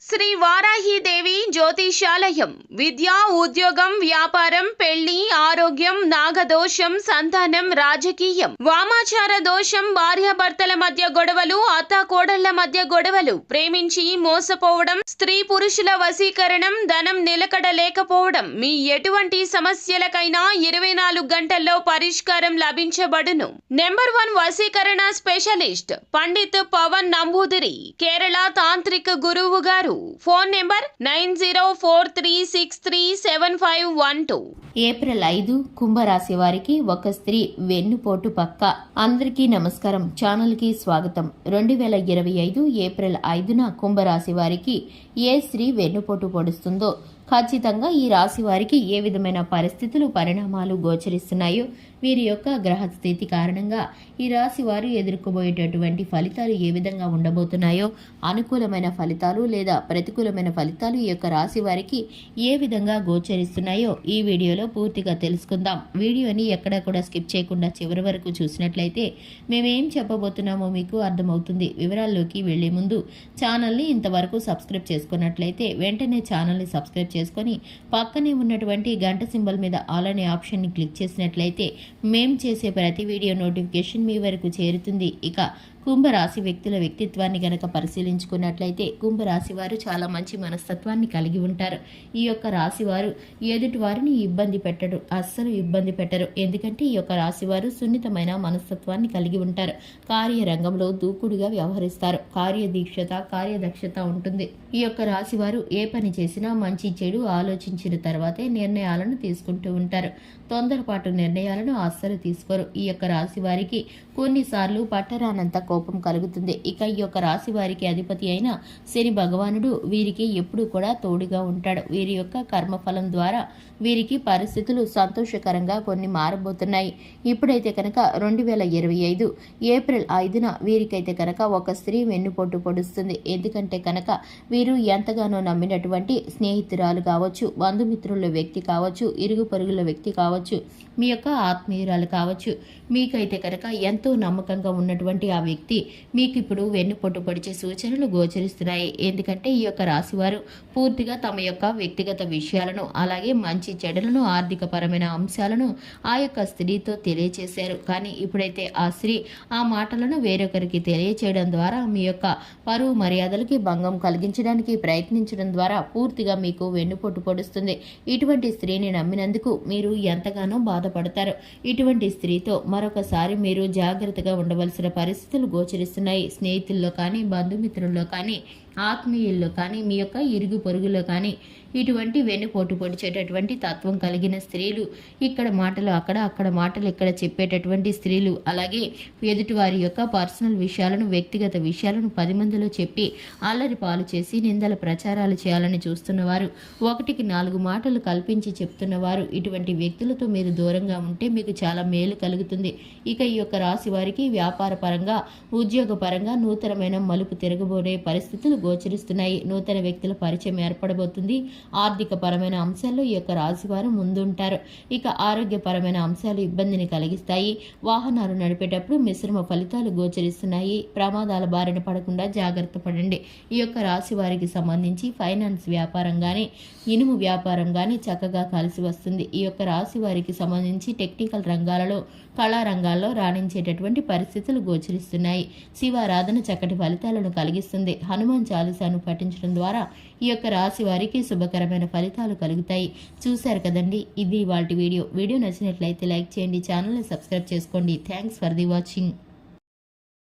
శ్రీ వారాహిదేవి జ్యోతిషాలయం విద్య, ఉద్యోగం, వ్యాపారం, పెళ్లి, ఆరోగ్యం, నాగదోషం, సంతానం, రాజకీయం, వామాచార దోషం, భార్యాభర్తల మధ్య గొడవలు, అత్తాకోడళ్ల మధ్య గొడవలు, ప్రేమించి మోసపోవడం, స్త్రీ పురుషుల వశీకరణం, ధనం నిలకడ లేకపోవడం, మీ ఎటువంటి సమస్యలకైనా 24 గంటల్లో పరిష్కారం లభించబడును. నెంబర్ 1 వశీకరణ స్పెషలిస్ట్ పండిత్ పవన్ నంబూదిరి, కేరళ తాంత్రిక గురువు గారు. Phone number 9043637512. ఏప్రిల్ 5 కుంభరాశి వారికి ఒక స్త్రీ వెన్నుపోటు పక్క. అందరికీ నమస్కారం, ఛానల్ కి స్వాగతం. 2025 ఏప్రిల్ 5న కుంభరాశి వారికి ఏ స్త్రీ వెన్నుపోటు పొడుస్తుందో, ఖచ్చితంగా ఈ రాశి వారికి ఏ విధమైన పరిస్థితులు, పరిణామాలు గోచరిస్తున్నాయో, వీరి యొక్క గ్రహస్థితి కారణంగా ఈ రాశి వారు ఎదుర్కోబోయేటటువంటి ఫలితాలు ఏ విధంగా ఉండబోతున్నాయో, అనుకూలమైన ఫలితాలు లేదా ప్రతికూలమైన ఫలితాలు ఈ యొక్క రాశి వారికి ఏ విధంగా గోచరిస్తున్నాయో ఈ వీడియోలో పూర్తిగా తెలుసుకుందాం. వీడియోని ఎక్కడా కూడా స్కిప్ చేయకుండా చివరి వరకు చూసినట్లయితే మేమేం చెప్పబోతున్నామో మీకు అర్థమవుతుంది. వివరాల్లోకి వెళ్లే ముందు ఛానల్ని ఇంతవరకు సబ్స్క్రైబ్ చేసుకున్నట్లయితే వెంటనే ఛానల్ని సబ్స్క్రైబ్ చేసుకొని పక్కనే ఉన్నటువంటి గంట సింబల్ మీద ఆల్ అనే ఆప్షన్ని క్లిక్ చేసినట్లయితే మేం చేసే ప్రతి వీడియో నోటిఫికేషన్ మీ వరకు చేరుతుంది. ఇక కుంభరాశి వ్యక్తుల వ్యక్తిత్వాన్ని గనక పరిశీలించుకున్నట్లయితే కుంభరాశి వారు చాలా మంచి మనస్తత్వాన్ని కలిగి ఉంటారు. ఈ యొక్క రాశి వారు ఎదుటి వారిని ఇబ్బంది పెట్టరు, అస్సలు ఇబ్బంది పెట్టరు. ఎందుకంటే ఈ యొక్క రాశి వారు సున్నితమైన మనస్తత్వాన్ని కలిగి ఉంటారు. కార్యరంగంలో దూకుడుగా వ్యవహరిస్తారు. కార్యదీక్షత, కార్యదక్షత ఉంటుంది. ఈ యొక్క రాశి వారు ఏ పని చేసినా మంచి చెడు ఆలోచించిన తర్వాతే నిర్ణయాలను తీసుకుంటూ ఉంటారు. తొందరపాటు నిర్ణయాలను అస్సలు తీసుకోరు. ఈ యొక్క రాశి వారికి కొన్నిసార్లు పట్టరానంత కోపం కలుగుతుంది. ఇక ఈ యొక్క రాశి వారికి అధిపతి అయిన శని భగవానుడు వీరికి ఎప్పుడూ కూడా తోడుగా ఉంటాడు. వీరి యొక్క కర్మఫలం ద్వారా వీరికి పరిస్థితులు సంతోషకరంగా కొన్ని మారబోతున్నాయి. ఇప్పుడైతే కనుక 2025 ఏప్రిల్ 5న వీరికైతే కనుక ఒక స్త్రీ వెన్నుపోటు పొడుస్తుంది. ఎందుకంటే కనుక వీరు ఎంతగానో నమ్మినటువంటి స్నేహితురాలు కావచ్చు, బంధుమిత్రుల వ్యక్తి కావచ్చు, ఇరుగు పొరుగుల వ్యక్తి కావచ్చు, మీ యొక్క ఆత్మీయురాలు కావచ్చు, మీకైతే కనుక ఎంతో నమ్మకంగా ఉన్నటువంటి ఆ వ్యక్తి మీకు ఇప్పుడు వెన్నుపోటు పొడిచే సూచనలు గోచరిస్తున్నాయి. ఎందుకంటే ఈ యొక్క రాశివారు పూర్తిగా తమ యొక్క వ్యక్తిగత విషయాలను, అలాగే మంచి చెడులను, ఆర్థిక పరమైన అంశాలను ఆ యొక్క స్త్రీతో తెలియచేశారు. కానీ ఇప్పుడైతే ఆ స్త్రీ ఆ మాటలను వేరొకరికి తెలియచేయడం ద్వారా మీ యొక్క పరువు మర్యాదలకి భంగం కలిగించడానికి ప్రయత్నించడం ద్వారా పూర్తిగా మీకు వెన్నుపోటు పొడుస్తుంది. ఇటువంటి స్త్రీని నమ్మినందుకు మీరు ఎంతగానో బాధపడతారు. ఇటువంటి స్త్రీతో మరొకసారి మీరు జాగ్రత్తగా ఉండవలసిన పరిస్థితులు గోచరిస్తున్నాయి. స్నేహితుల్లో కానీ, బంధుమిత్రుల్లో కానీ, ఆత్మీయుల్లో కానీ, మీ యొక్క ఇరుగు పొరుగులో కానీ ఇటువంటి వెన్నుపోటు పొడిచేటటువంటి తత్వం కలిగిన స్త్రీలు, ఇక్కడ మాటలు అక్కడ, అక్కడ మాటలు ఇక్కడ చెప్పేటటువంటి స్త్రీలు, అలాగే ఎదుటివారి యొక్క పర్సనల్ విషయాలను, వ్యక్తిగత విషయాలను 10 మందిలో చెప్పి అల్లరి పాలు చేసి నిందల ప్రచారాలు చేయాలని చూస్తున్నవారు, 1కి 4 మాటలు కల్పించి చెప్తున్నవారు, ఇటువంటి వ్యక్తులతో మీరు దూరంగా ఉంటే మీకు చాలా మేలు కలుగుతుంది. ఇక ఈ యొక్క రాశి వారికి వ్యాపార పరంగా, ఉద్యోగ పరంగా నూతనమైన మలుపు తిరగబోయే పరిస్థితులు గోచరిస్తున్నాయి. నూతన వ్యక్తుల పరిచయం ఏర్పడబోతుంది. ఆర్థిక పరమైన అంశాల్లో ఈ యొక్క రాశివారు ముందుంటారు. ఇక ఆరోగ్యపరమైన అంశాలు ఇబ్బందిని కలిగిస్తాయి. వాహనాలు నడిపేటప్పుడు మిశ్రమ ఫలితాలు గోచరిస్తున్నాయి. ప్రమాదాల బారిన పడకుండా జాగ్రత్త పడండి. ఈ యొక్క రాశి వారికి సంబంధించి ఫైనాన్స్ వ్యాపారం కానీ, ఇనుము వ్యాపారం కానీ చక్కగా కలిసి వస్తుంది. ఈ యొక్క రాశి వారికి సంబంధించి టెక్నికల్ రంగాలలో, కళారంగాల్లో రాణించేటటువంటి పరిస్థితులు గోచరిస్తున్నాయి. శివారాధన చక్కటి ఫలితాలను కలిగిస్తుంది. హనుమాన్ చాలీసాను పఠించడం ద్వారా ఈ యొక్క రాశి వారికి శుభకరమైన ఫలితాలు కలుగుతాయి. చూశారు కదండి, ఇది ఇవాల్టి వీడియో. వీడియో నచ్చినట్లయితే లైక్ చేయండి, ఛానల్ని సబ్స్క్రైబ్ చేసుకోండి. Thanks for the watching.